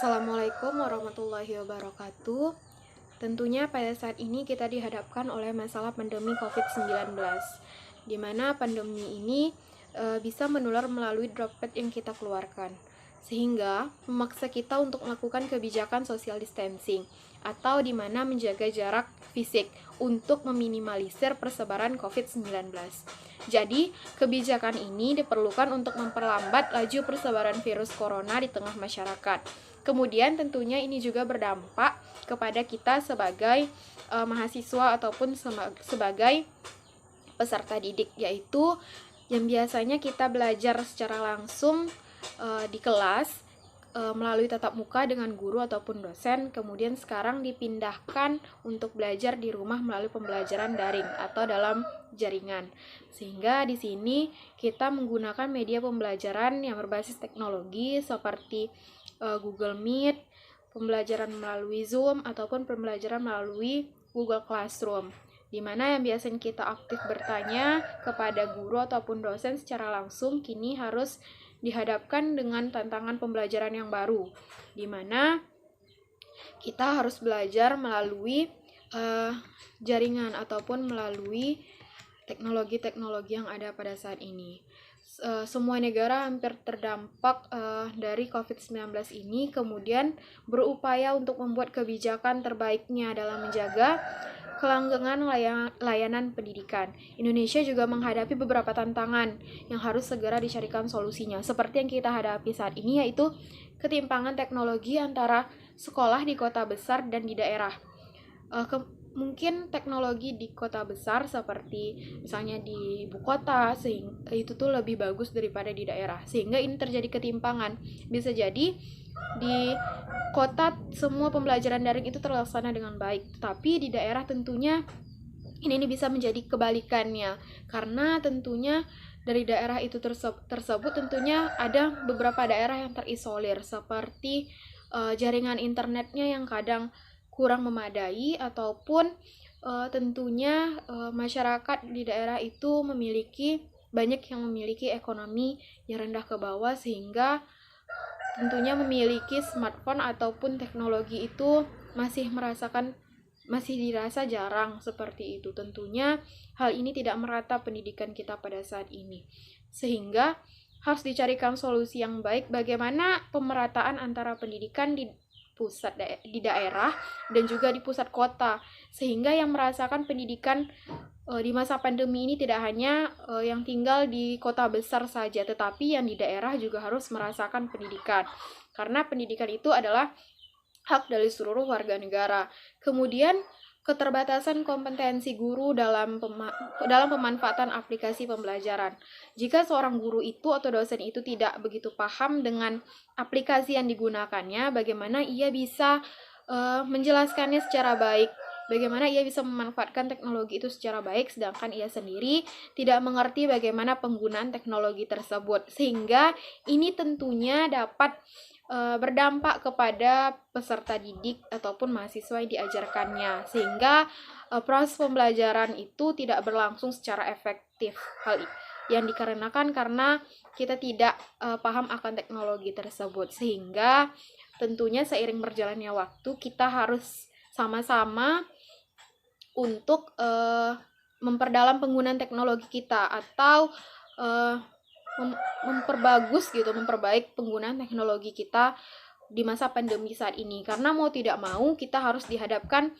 Assalamualaikum warahmatullahi wabarakatuh. Tentunya pada saat ini kita dihadapkan oleh masalah pandemi COVID-19, di mana pandemi ini bisa menular melalui droplet yang kita keluarkan, sehingga memaksa kita untuk melakukan kebijakan social distancing, atau di mana menjaga jarak fisik untuk meminimalisir persebaran COVID-19. Jadi, kebijakan ini diperlukan untuk memperlambat laju persebaran virus corona di tengah masyarakat. Kemudian tentunya ini juga berdampak kepada kita sebagai mahasiswa ataupun sebagai peserta didik, yaitu yang biasanya kita belajar secara langsung di kelas melalui tatap muka dengan guru ataupun dosen, kemudian sekarang dipindahkan untuk belajar di rumah melalui pembelajaran daring atau dalam jaringan. Sehingga di sini kita menggunakan media pembelajaran yang berbasis teknologi seperti Google Meet, pembelajaran melalui Zoom, ataupun pembelajaran melalui Google Classroom, di mana yang biasanya kita aktif bertanya kepada guru ataupun dosen secara langsung, kini harus dihadapkan dengan tantangan pembelajaran yang baru, di mana kita harus belajar melalui jaringan ataupun melalui teknologi-teknologi yang ada pada saat ini. Semua negara hampir terdampak dari COVID-19 ini, kemudian berupaya untuk membuat kebijakan terbaiknya dalam menjaga kelanggengan layanan pendidikan. Indonesia juga menghadapi beberapa tantangan yang harus segera dicarikan solusinya, seperti yang kita hadapi saat ini, yaitu ketimpangan teknologi antara sekolah di kota besar dan di daerah. Mungkin teknologi di kota besar seperti misalnya di ibu kota itu tuh lebih bagus daripada di daerah, sehingga ini terjadi ketimpangan. Bisa jadi di kota semua pembelajaran daring itu terlaksana dengan baik, tapi di daerah tentunya ini bisa menjadi kebalikannya, karena tentunya dari daerah itu tersebut tentunya ada beberapa daerah yang terisolir, seperti jaringan internetnya yang kadang kurang memadai, ataupun tentunya masyarakat di daerah itu banyak yang memiliki ekonomi yang rendah ke bawah, sehingga tentunya memiliki smartphone ataupun teknologi itu masih dirasa jarang seperti itu. Tentunya hal ini tidak merata pendidikan kita pada saat ini, sehingga harus dicarikan solusi yang baik bagaimana pemerataan antara pendidikan di daerah dan juga di pusat kota, sehingga yang merasakan pendidikan di masa pandemi ini tidak hanya yang tinggal di kota besar saja, tetapi yang di daerah juga harus merasakan pendidikan, karena pendidikan itu adalah hak dari seluruh warga negara. Kemudian keterbatasan kompetensi guru dalam pemanfaatan aplikasi pembelajaran. Jika seorang guru itu atau dosen itu tidak begitu paham dengan aplikasi yang digunakannya, bagaimana ia bisa menjelaskannya secara baik, bagaimana ia bisa memanfaatkan teknologi itu secara baik, sedangkan ia sendiri tidak mengerti bagaimana penggunaan teknologi tersebut, sehingga ini tentunya dapat berdampak kepada peserta didik ataupun mahasiswa yang diajarkannya, sehingga proses pembelajaran itu tidak berlangsung secara efektif. Hal yang dikarenakan karena kita tidak paham akan teknologi tersebut, sehingga tentunya seiring berjalannya waktu kita harus sama-sama untuk memperdalam penggunaan teknologi kita, atau memperbaik penggunaan teknologi kita di masa pandemi saat ini. Karena mau tidak mau kita harus dihadapkan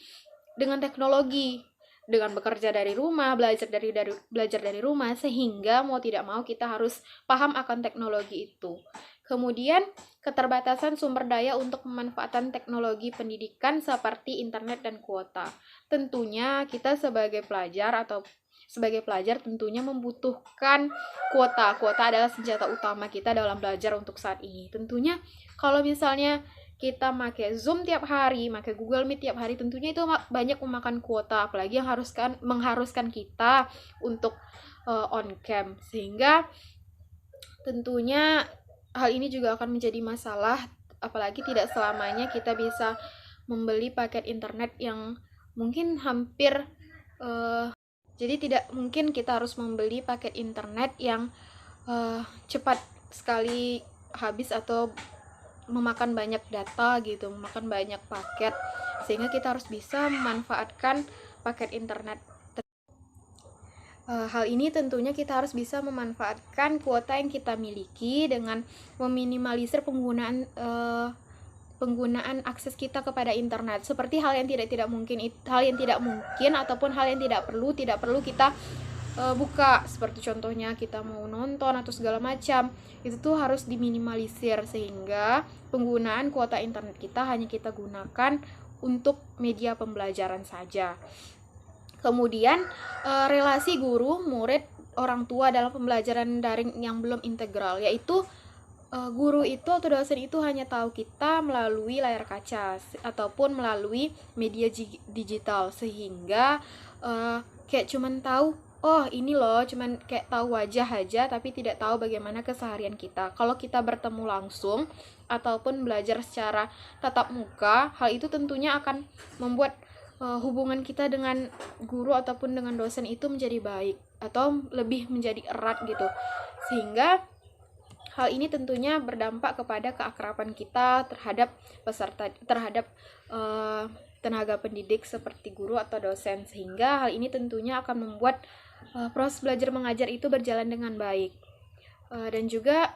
dengan teknologi, dengan bekerja dari rumah, belajar dari rumah, sehingga mau tidak mau kita harus paham akan teknologi itu. Kemudian keterbatasan sumber daya untuk pemanfaatan teknologi pendidikan seperti internet dan kuota. Tentunya kita sebagai pelajar tentunya membutuhkan kuota. Kuota adalah senjata utama kita dalam belajar untuk saat ini. Tentunya kalau misalnya kita pakai Zoom tiap hari, pakai Google Meet tiap hari, tentunya itu banyak memakan kuota, apalagi yang mengharuskan kita untuk on cam, sehingga tentunya hal ini juga akan menjadi masalah, apalagi tidak selamanya kita bisa membeli paket internet yang mungkin hampir jadi tidak mungkin kita harus membeli paket internet yang cepat sekali habis atau memakan banyak data gitu, memakan banyak paket, sehingga kita harus bisa memanfaatkan paket internet. Hal ini tentunya kita harus bisa memanfaatkan kuota yang kita miliki dengan meminimalisir penggunaan akses kita kepada internet, seperti hal yang tidak mungkin ataupun hal yang tidak perlu kita buka, seperti contohnya kita mau nonton atau segala macam, itu tuh harus diminimalisir, sehingga penggunaan kuota internet kita hanya kita gunakan untuk media pembelajaran saja. Kemudian relasi guru, murid, orang tua dalam pembelajaran daring yang belum integral, yaitu guru itu atau dosen itu hanya tahu kita melalui layar kaca ataupun melalui media digital, sehingga kayak cuman tahu, oh ini loh, cuman kayak tahu wajah aja, tapi tidak tahu bagaimana keseharian kita. Kalau kita bertemu langsung ataupun belajar secara tatap muka, hal itu tentunya akan membuat hubungan kita dengan guru ataupun dengan dosen itu menjadi baik atau lebih menjadi erat gitu, sehingga hal ini tentunya berdampak kepada keakraban kita terhadap tenaga pendidik seperti guru atau dosen, sehingga hal ini tentunya akan membuat proses belajar mengajar itu berjalan dengan baik. Dan juga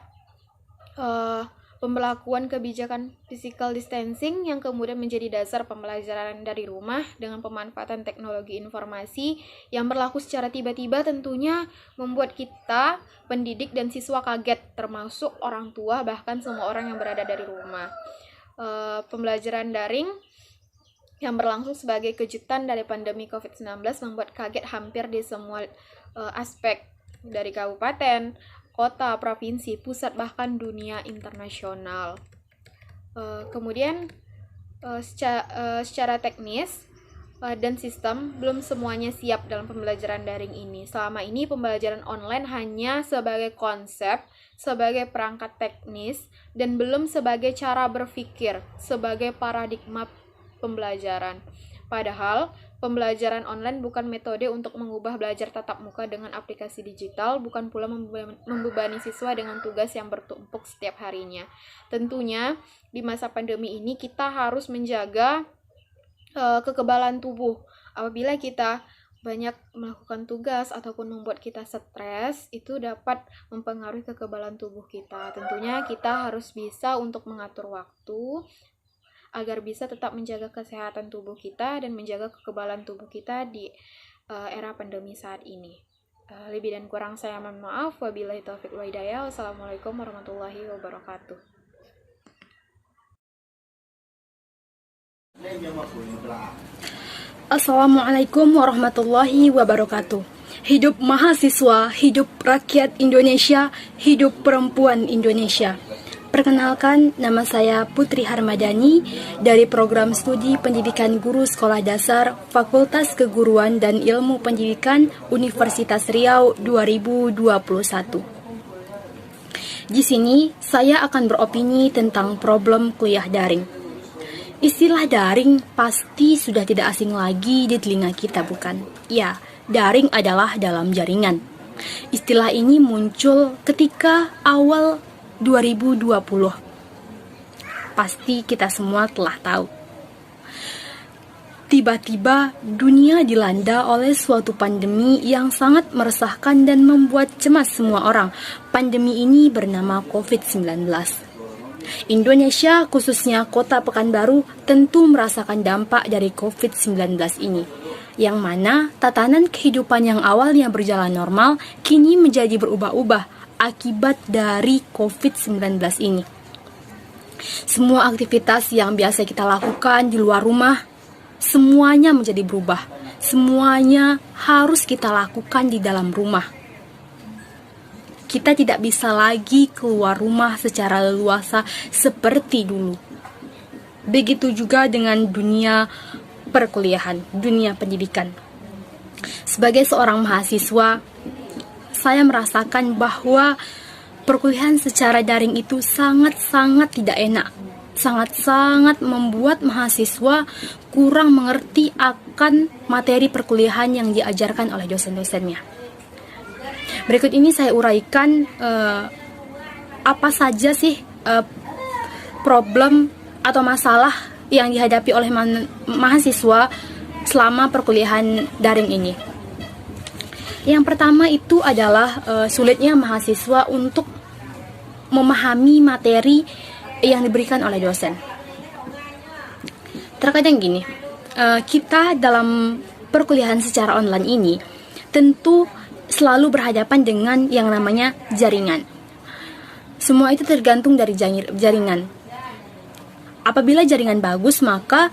pembelakuan kebijakan physical distancing yang kemudian menjadi dasar pembelajaran dari rumah dengan pemanfaatan teknologi informasi yang berlaku secara tiba-tiba tentunya membuat kita, pendidik dan siswa kaget, termasuk orang tua, bahkan semua orang yang berada dari rumah. Pembelajaran daring yang berlangsung sebagai kejutan dari pandemi COVID-19 membuat kaget hampir di semua aspek, dari kabupaten, kota, provinsi, pusat, bahkan dunia internasional. Kemudian secara teknis dan sistem belum semuanya siap dalam pembelajaran daring ini. Selama ini pembelajaran online hanya sebagai konsep, sebagai perangkat teknis, dan belum sebagai cara berpikir, sebagai paradigma pembelajaran. Padahal pembelajaran online bukan metode untuk mengubah belajar tatap muka dengan aplikasi digital, bukan pula membebani siswa dengan tugas yang bertumpuk setiap harinya. Tentunya di masa pandemi ini kita harus menjaga kekebalan tubuh. Apabila kita banyak melakukan tugas ataupun membuat kita stres, itu dapat mempengaruhi kekebalan tubuh kita. Tentunya kita harus bisa untuk mengatur waktu agar bisa tetap menjaga kesehatan tubuh kita dan menjaga kekebalan tubuh kita di era pandemi saat ini. Lebih dan kurang saya mohon maaf. Wabillahi taufiq wal hidayah. Wassalamualaikum warahmatullahi wabarakatuh. Assalamualaikum warahmatullahi wabarakatuh. Hidup mahasiswa, hidup rakyat Indonesia, hidup perempuan Indonesia. Perkenalkan, nama saya Putri Harmadani dari Program Studi Pendidikan Guru Sekolah Dasar Fakultas Keguruan dan Ilmu Pendidikan Universitas Riau 2021. Di sini, saya akan beropini tentang problem kuliah daring. Istilah daring pasti sudah tidak asing lagi di telinga kita, bukan? Ya, daring adalah dalam jaringan. Istilah ini muncul ketika awal 2020. Pasti kita semua telah tahu. Tiba-tiba dunia dilanda oleh suatu pandemi yang sangat meresahkan dan membuat cemas semua orang. Pandemi ini bernama COVID-19. Indonesia, khususnya kota Pekanbaru, tentu merasakan dampak dari COVID-19 ini, yang mana tatanan kehidupan yang awalnya berjalan normal kini menjadi berubah-ubah akibat dari COVID-19 ini. Semua aktivitas yang biasa kita lakukan di luar rumah, semuanya menjadi berubah. Semuanya harus kita lakukan di dalam rumah. Kita tidak bisa lagi keluar rumah secara leluasa seperti dulu. Begitu juga dengan dunia perkuliahan, dunia pendidikan. Sebagai seorang mahasiswa, saya merasakan bahwa perkuliahan secara daring itu sangat-sangat tidak enak. Sangat-sangat membuat mahasiswa kurang mengerti akan materi perkuliahan yang diajarkan oleh dosen-dosennya. Berikut ini saya uraikan apa saja sih problem atau masalah yang dihadapi oleh mahasiswa selama perkuliahan daring ini. Yang pertama itu adalah sulitnya mahasiswa untuk memahami materi yang diberikan oleh dosen. Terkadang gini, kita dalam perkuliahan secara online ini tentu selalu berhadapan dengan yang namanya jaringan. Semua itu tergantung dari jaringan. Apabila jaringan bagus, maka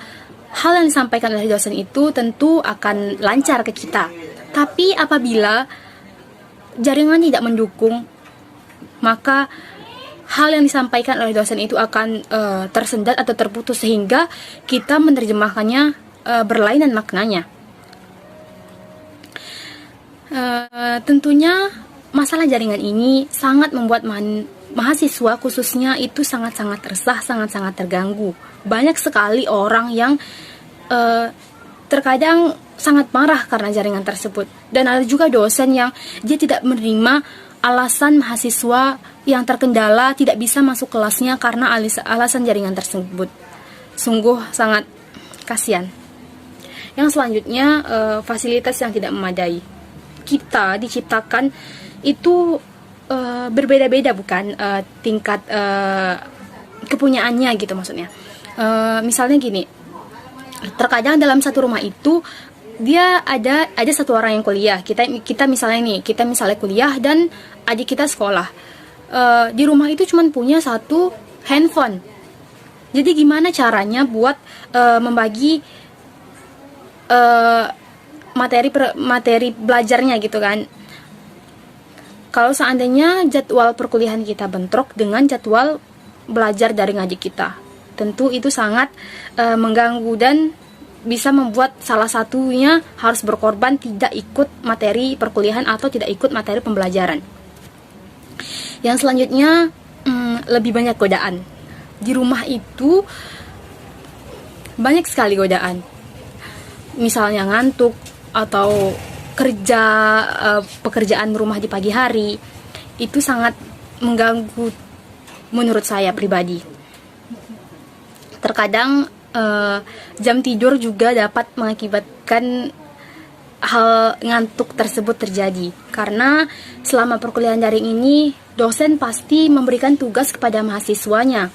hal yang disampaikan oleh dosen itu tentu akan lancar ke kita. Tapi apabila jaringan tidak mendukung, maka hal yang disampaikan oleh dosen itu akan tersendat atau terputus sehingga kita menerjemahkannya berlainan maknanya. Tentunya masalah jaringan ini sangat membuat mahasiswa khususnya itu sangat-sangat resah, sangat-sangat terganggu. Banyak sekali orang yang terkadang sangat marah karena jaringan tersebut. Dan ada juga dosen yang dia tidak menerima alasan mahasiswa yang terkendala tidak bisa masuk kelasnya karena alasan jaringan tersebut. Sungguh sangat kasihan. Yang selanjutnya, fasilitas yang tidak memadai. Kita diciptakan itu berbeda-beda, bukan tingkat kepunyaannya gitu maksudnya. Misalnya gini, terkadang dalam satu rumah itu dia ada satu orang yang kuliah. Kita misalnya kuliah dan adik kita sekolah. Di rumah itu cuma punya satu handphone. Jadi gimana caranya buat membagi materi belajarnya gitu kan? Kalau seandainya jadwal perkuliahan kita bentrok dengan jadwal belajar dari ngaji kita, tentu itu sangat mengganggu dan bisa membuat salah satunya harus berkorban tidak ikut materi perkuliahan atau tidak ikut materi pembelajaran. Yang selanjutnya, lebih banyak godaan. Di rumah itu banyak sekali godaan. Misalnya ngantuk atau kerja pekerjaan rumah di pagi hari, itu sangat mengganggu menurut saya pribadi. Terkadang jam tidur juga dapat mengakibatkan hal ngantuk tersebut terjadi. Karena selama perkuliahan daring ini, dosen pasti memberikan tugas kepada mahasiswanya.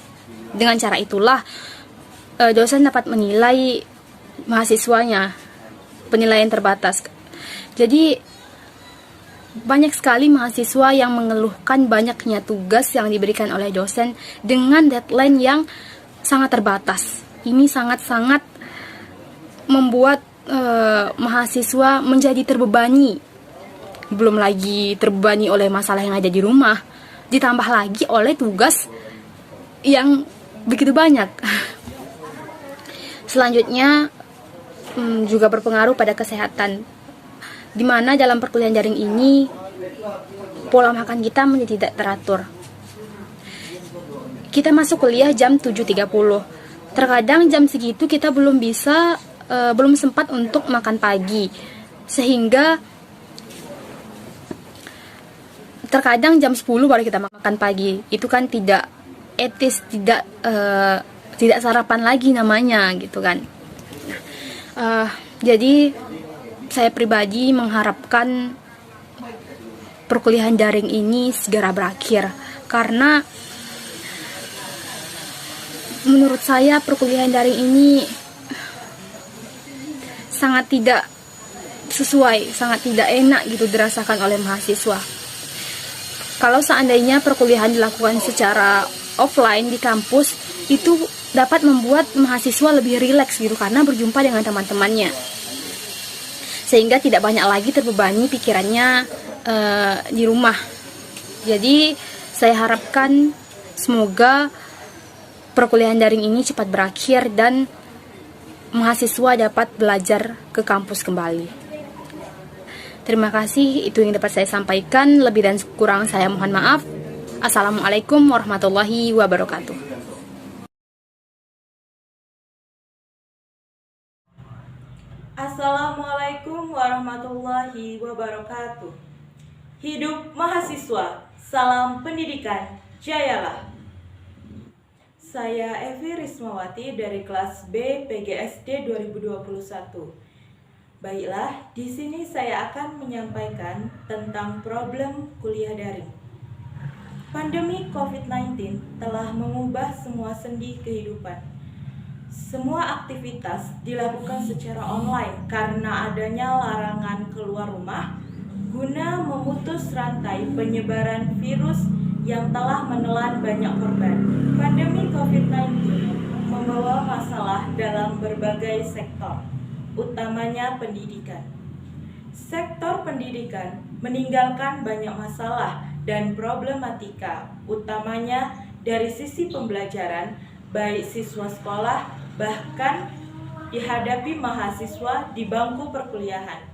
Dengan cara itulah dosen dapat menilai mahasiswanya, penilaian terbatas. Jadi banyak sekali mahasiswa yang mengeluhkan banyaknya tugas yang diberikan oleh dosen dengan deadline yang sangat terbatas. Ini sangat-sangat membuat mahasiswa menjadi terbebani. Belum lagi terbebani oleh masalah yang ada di rumah, ditambah lagi oleh tugas yang begitu banyak. Selanjutnya juga berpengaruh pada kesehatan, di mana dalam perkuliahan daring ini pola makan kita menjadi tidak teratur. Kita masuk kuliah jam 7.30. Terkadang jam segitu kita belum sempat untuk makan pagi, sehingga terkadang jam 10 baru kita makan pagi. Itu kan tidak etis, tidak sarapan lagi namanya gitu kan. Jadi saya pribadi mengharapkan perkuliahan daring ini segera berakhir, karena menurut saya perkuliahan daring ini sangat tidak sesuai, sangat tidak enak gitu dirasakan oleh mahasiswa. Kalau seandainya perkuliahan dilakukan secara offline di kampus, itu dapat membuat mahasiswa lebih rileks gitu karena berjumpa dengan teman-temannya, sehingga tidak banyak lagi terbebani pikirannya di rumah. Jadi saya harapkan semoga perkuliahan daring ini cepat berakhir dan mahasiswa dapat belajar ke kampus kembali. Terima kasih, itu yang dapat saya sampaikan. Lebih dan kurang saya mohon maaf. Assalamualaikum warahmatullahi wabarakatuh. Assalamualaikum warahmatullahi wabarakatuh. Hidup mahasiswa, salam pendidikan, jayalah. saya Evi Rismawati dari kelas B PGSD 2021. Baiklah, di sini saya akan menyampaikan tentang problem kuliah daring. Pandemi COVID-19 telah mengubah semua sendi kehidupan. Semua aktivitas dilakukan secara online karena adanya larangan keluar rumah guna memutus rantai penyebaran virus yang telah menelan banyak korban. Pandemi COVID-19 membawa masalah dalam berbagai sektor, utamanya pendidikan. Sektor pendidikan meninggalkan banyak masalah dan problematika, utamanya dari sisi pembelajaran, baik siswa sekolah, bahkan dihadapi mahasiswa di bangku perkuliahan.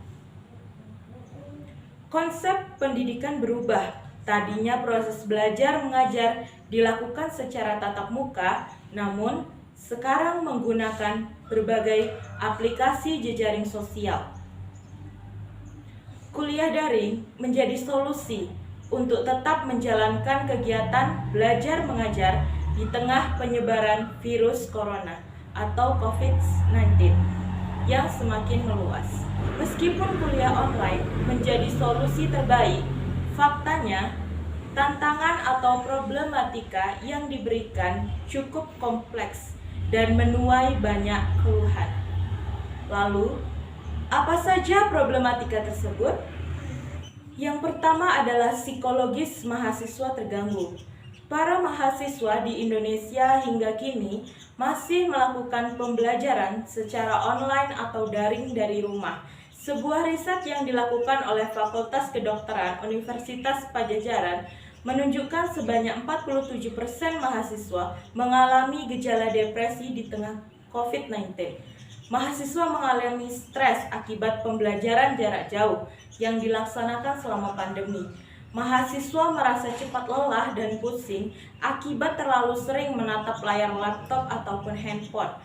Konsep pendidikan berubah. Tadinya proses belajar mengajar dilakukan secara tatap muka, namun sekarang menggunakan berbagai aplikasi jejaring sosial. Kuliah daring menjadi solusi untuk tetap menjalankan kegiatan belajar mengajar di tengah penyebaran virus corona atau COVID-19 yang semakin meluas. Meskipun kuliah online menjadi solusi terbaik, faktanya tantangan atau problematika yang diberikan cukup kompleks dan menuai banyak keluhan. Lalu, apa saja problematika tersebut? Yang pertama adalah psikologis mahasiswa terganggu. Para mahasiswa di Indonesia hingga kini masih melakukan pembelajaran secara online atau daring dari rumah. Sebuah riset yang dilakukan oleh Fakultas Kedokteran Universitas Padjadjaran menunjukkan sebanyak 47% mahasiswa mengalami gejala depresi di tengah COVID-19. Mahasiswa mengalami stres akibat pembelajaran jarak jauh yang dilaksanakan selama pandemi. Mahasiswa merasa cepat lelah dan pusing akibat terlalu sering menatap layar laptop ataupun handphone.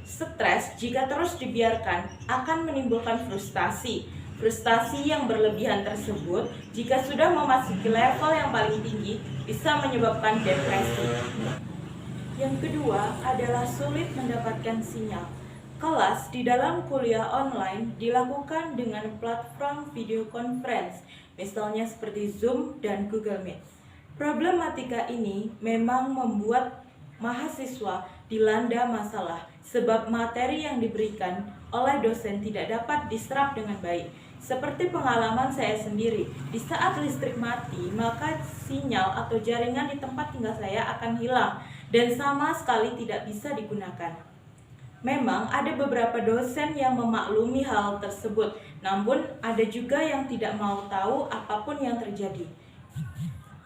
Stres jika terus dibiarkan akan menimbulkan frustasi. Frustasi yang berlebihan tersebut jika sudah memasuki level yang paling tinggi bisa menyebabkan depresi. Yang kedua adalah sulit mendapatkan sinyal. Kelas di dalam kuliah online dilakukan dengan platform video conference, misalnya seperti Zoom dan Google Meet. Problematika ini memang membuat mahasiswa dilanda masalah sebab materi yang diberikan oleh dosen tidak dapat diserap dengan baik. Seperti pengalaman saya sendiri, di saat listrik mati, maka sinyal atau jaringan di tempat tinggal saya akan hilang dan sama sekali tidak bisa digunakan. Memang ada beberapa dosen yang memaklumi hal tersebut, namun ada juga yang tidak mau tahu apapun yang terjadi.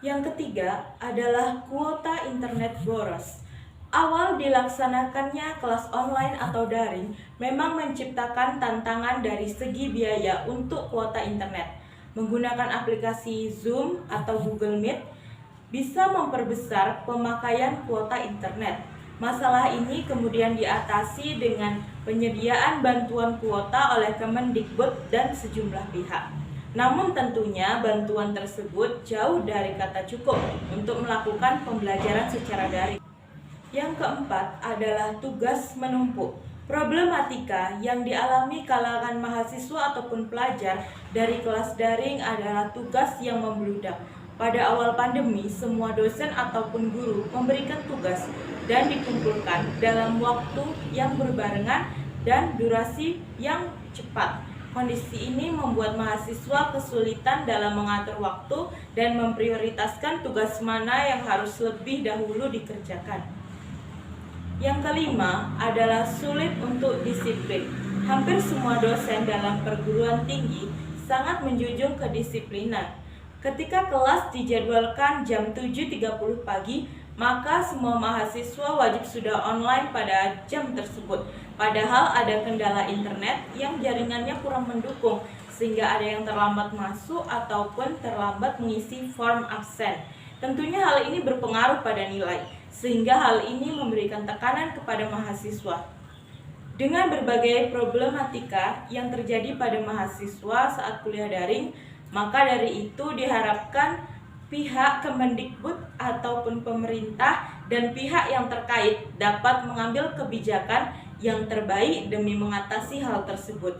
Yang ketiga adalah kuota internet boros. Awal dilaksanakannya kelas online atau daring memang menciptakan tantangan dari segi biaya untuk kuota internet. Menggunakan aplikasi Zoom atau Google Meet bisa memperbesar pemakaian kuota internet. Masalah ini kemudian diatasi dengan penyediaan bantuan kuota oleh Kemendikbud dan sejumlah pihak. Namun tentunya bantuan tersebut jauh dari kata cukup untuk melakukan pembelajaran secara daring. Yang keempat adalah tugas menumpuk. Problematika yang dialami kalangan mahasiswa ataupun pelajar dari kelas daring adalah tugas yang membludak. Pada awal pandemi, semua dosen ataupun guru memberikan tugas dan dikumpulkan dalam waktu yang berbarengan dan durasi yang cepat. Kondisi ini membuat mahasiswa kesulitan dalam mengatur waktu dan memprioritaskan tugas mana yang harus lebih dahulu dikerjakan. Yang kelima adalah sulit untuk disiplin. Hampir semua dosen dalam perguruan tinggi sangat menjunjung kedisiplinan. Ketika kelas dijadwalkan jam 7.30 pagi, maka semua mahasiswa wajib sudah online pada jam tersebut. Padahal ada kendala internet yang jaringannya kurang mendukung, sehingga ada yang terlambat masuk ataupun terlambat mengisi form absen. Tentunya hal ini berpengaruh pada nilai, sehingga hal ini memberikan tekanan kepada mahasiswa. Dengan berbagai problematika yang terjadi pada mahasiswa saat kuliah daring, maka dari itu diharapkan pihak Kemendikbud ataupun pemerintah dan pihak yang terkait dapat mengambil kebijakan yang terbaik demi mengatasi hal tersebut.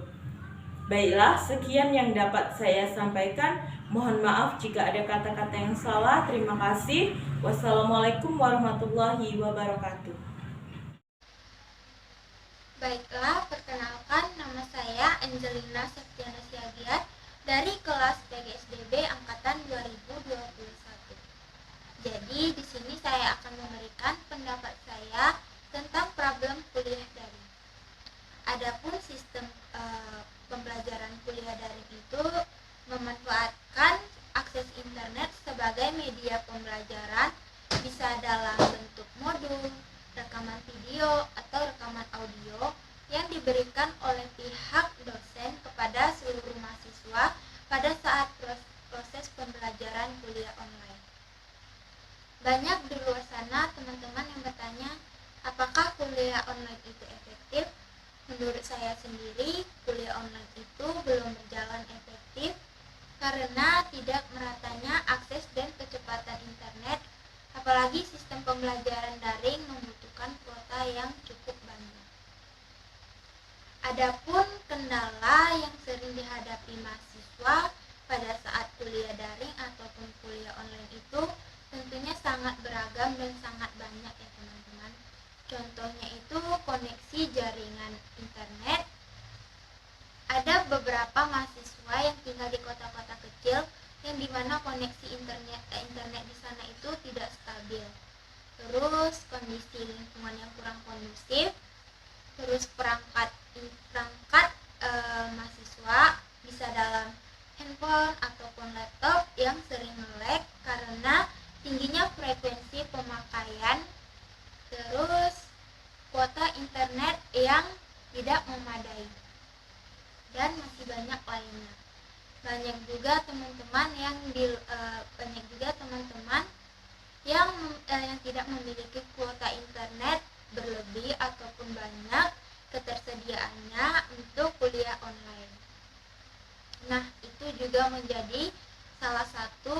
Baiklah, sekian yang dapat saya sampaikan. Mohon maaf jika ada kata-kata yang salah. Terima kasih. Wassalamualaikum warahmatullahi wabarakatuh. Baiklah, perkenalkan, nama saya Angelina Septiana Siagian dari kelas PGSDB angkatan 2021. Jadi di sini saya akan memberikan pendapat saya tentang problem kuliah daring. Adapun sistem pembelajaran kuliah daring itu memanfaatkan akses internet sebagai media pembelajaran, bisa dalam bentuk modul, rekaman video, atau rekaman audio yang diberikan oleh pihak dosen kepada seluruh mahasiswa pada saat proses pembelajaran kuliah online. Banyak di luar sana teman-teman yang bertanya, apakah kuliah online itu efektif? Menurut saya sendiri, kuliah online itu belum berjalan efektif karena tidak meratanya akses dan kecepatan internet, apalagi sistem pembelajaran daring membutuhkan kuota yang cukup banyak. Adapun kendala yang sering dihadapi mahasiswa pada saat kuliah daring ataupun kuliah online itu tentunya sangat beragam dan sangat banyak ya teman-teman. Contohnya itu koneksi jaringan internet. Ada beberapa mahasiswa yang tinggal di kota-kota kecil yang dimana koneksi internet di sana itu tidak stabil. Terus kondisi lingkungan yang kurang kondusif. Terus perangkat mahasiswa bisa dalam handphone ataupun laptop yang sering nge-lag karena tingginya frekuensi pemakaian. Terus kuota internet yang tidak memadai, dan masih banyak lainnya. Banyak juga teman-teman yang tidak memiliki kuota internet berlebih ataupun banyak ketersediaannya untuk kuliah online. Nah, itu juga menjadi salah satu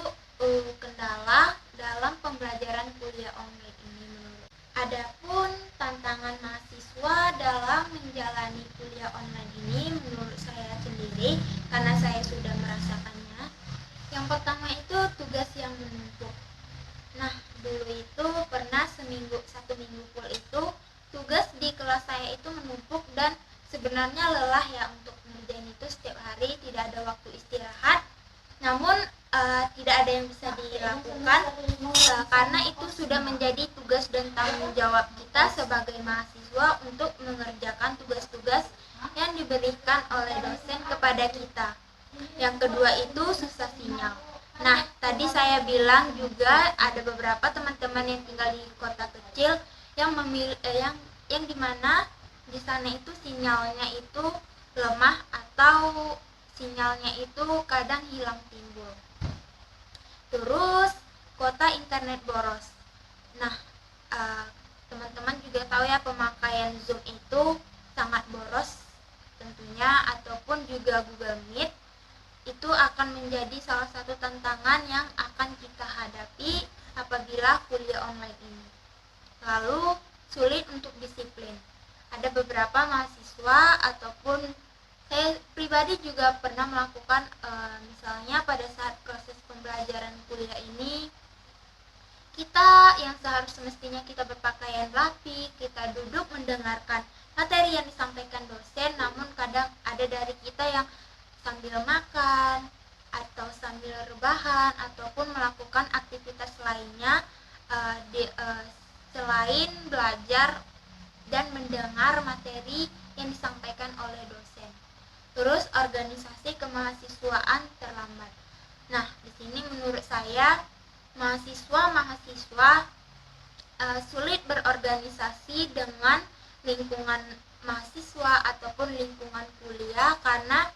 kendala dalam pembelajaran kuliah online ini menurut. Adapun tantangan mahasiswa dalam menjalani kuliah online ini menurut saya sendiri, karena saya sudah merasakannya. Yang pertama itu tugas yang menumpuk. Nah, dulu itu pernah satu minggu full itu tugas di kelas saya itu menumpuk dan sebenarnya lelah ya untuk mengerjain itu setiap hari, tidak ada waktu istirahat. Namun tidak ada yang bisa dilakukan karena itu sudah menjadi tugas dan tanggung jawab kita sebagai mahasiswa untuk mengerjakan tugas-tugas yang diberikan oleh dosen kepada kita. Yang kedua itu susah sinyal. Nah, tadi saya bilang juga ada beberapa teman-teman yang tinggal di kota kecil yang dimana di sana itu sinyalnya itu lemah atau sinyalnya itu kadang hilang timbul. Terus kuota internet boros. Nah, teman-teman juga tahu ya pemakaian Zoom itu sangat boros tentunya, ataupun juga Google Meet. Itu akan menjadi salah satu tantangan yang akan kita hadapi apabila kuliah online ini. Lalu sulit untuk disiplin. Ada beberapa mahasiswa ataupun saya pribadi juga pernah melakukan misalnya pada saat proses pembelajaran kuliah ini, kita yang semestinya kita berpakaian rapi, kita duduk mendengarkan materi yang disampaikan dosen, namun kadang ada dari kita yang sambil makan atau sambil rebahan ataupun melakukan aktivitas lainnya selain belajar dan mendengar materi yang disampaikan oleh dosen. Terus organisasi kemahasiswaan terlambat. Nah, di sini menurut saya mahasiswa sulit berorganisasi dengan lingkungan mahasiswa ataupun lingkungan kuliah karena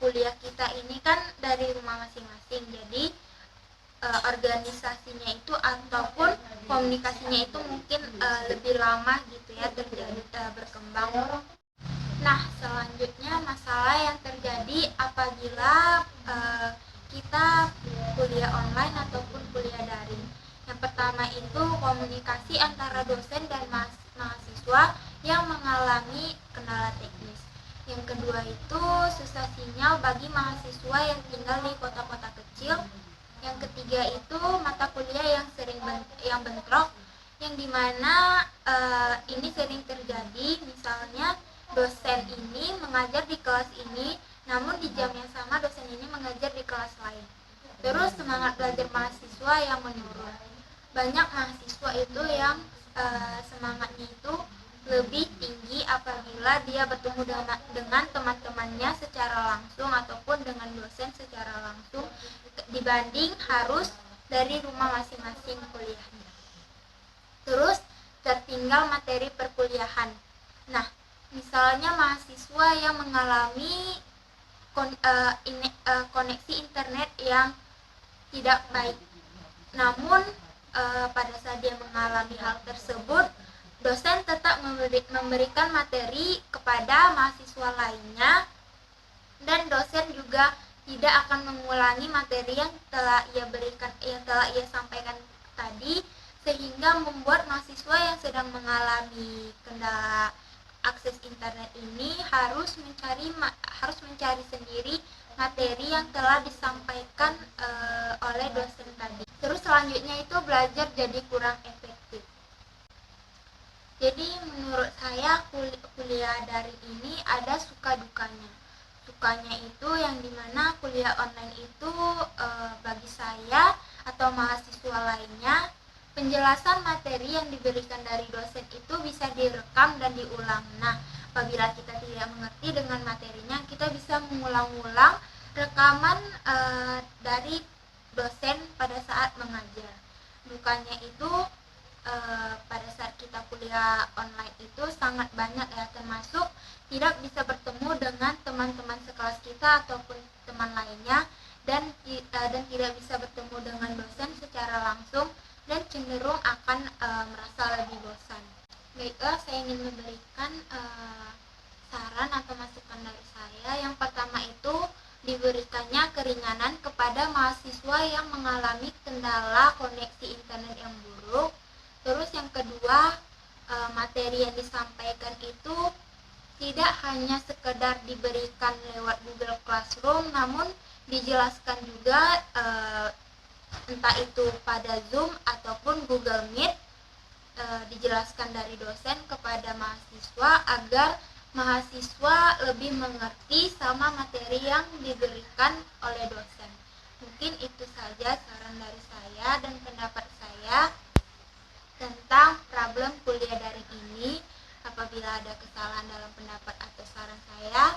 kuliah kita ini kan dari rumah masing-masing. Jadi organisasinya itu ataupun komunikasinya itu mungkin lebih lama gitu ya terjadi berkembang. Nah, selanjutnya masalah yang terjadi apabila kita kuliah online ataupun kuliah daring. Yang pertama itu komunikasi antara dosen dan mahasiswa yang mengalami kendala teknis. Yang kedua itu susah sinyal bagi mahasiswa yang tinggal di kota-kota kecil. Yang ketiga itu mata kuliah yang bentrok, yang dimana ini sering terjadi. Misalnya dosen ini mengajar di kelas ini, namun di jam yang sama dosen ini mengajar di kelas lain. Terus semangat belajar mahasiswa yang menurun. Banyak mahasiswa itu yang semangatnya itu lebih tinggi apabila dia bertemu dengan teman-temannya secara langsung ataupun dengan dosen secara langsung dibanding harus dari rumah masing-masing kuliahnya. Terus tertinggal materi perkuliahan. Nah, misalnya mahasiswa yang mengalami koneksi internet yang tidak baik. Namun pada saat dia mengalami hal tersebut, dosen tetap memberikan materi kepada mahasiswa lainnya, dan dosen juga tidak akan mengulangi materi yang telah ia sampaikan tadi, sehingga membuat mahasiswa yang sedang mengalami kendala akses internet ini harus mencari sendiri materi yang telah disampaikan oleh dosen tadi. Terus selanjutnya itu belajar jadi kurang efektif. Jadi menurut saya kuliah daring ini ada suka dukanya. Sukanya itu yang dimana kuliah online itu bagi saya atau mahasiswa lainnya, penjelasan materi yang diberikan dari dosen itu bisa direkam dan diulang. Nah, apabila kita tidak mengerti dengan materinya, kita bisa mengulang-ulang rekaman dari dosen pada saat mengajar. Dukanya itu pada saat kita kuliah online itu sangat banyak ya, termasuk tidak bisa bertemu dengan teman-teman sekelas kita ataupun teman lainnya, dan tidak bisa bertemu dengan dosen secara langsung, dan cenderung akan merasa lebih bosan. Baiklah, saya ingin memberikan saran atau masukan dari saya. Yang pertama itu diberikannya keringanan kepada mahasiswa yang mengalami kendala koneksi internet yang buruk. Terus yang kedua, materi yang disampaikan itu tidak hanya sekedar diberikan lewat Google Classroom, namun dijelaskan juga entah itu pada Zoom ataupun Google Meet, dijelaskan dari dosen kepada mahasiswa agar mahasiswa lebih mengerti sama materi yang diberikan oleh dosen. Mungkin itu saja saran dari saya dan pendapat saya tentang problem kuliah daring ini. Apabila ada kesalahan dalam pendapat atau saran saya,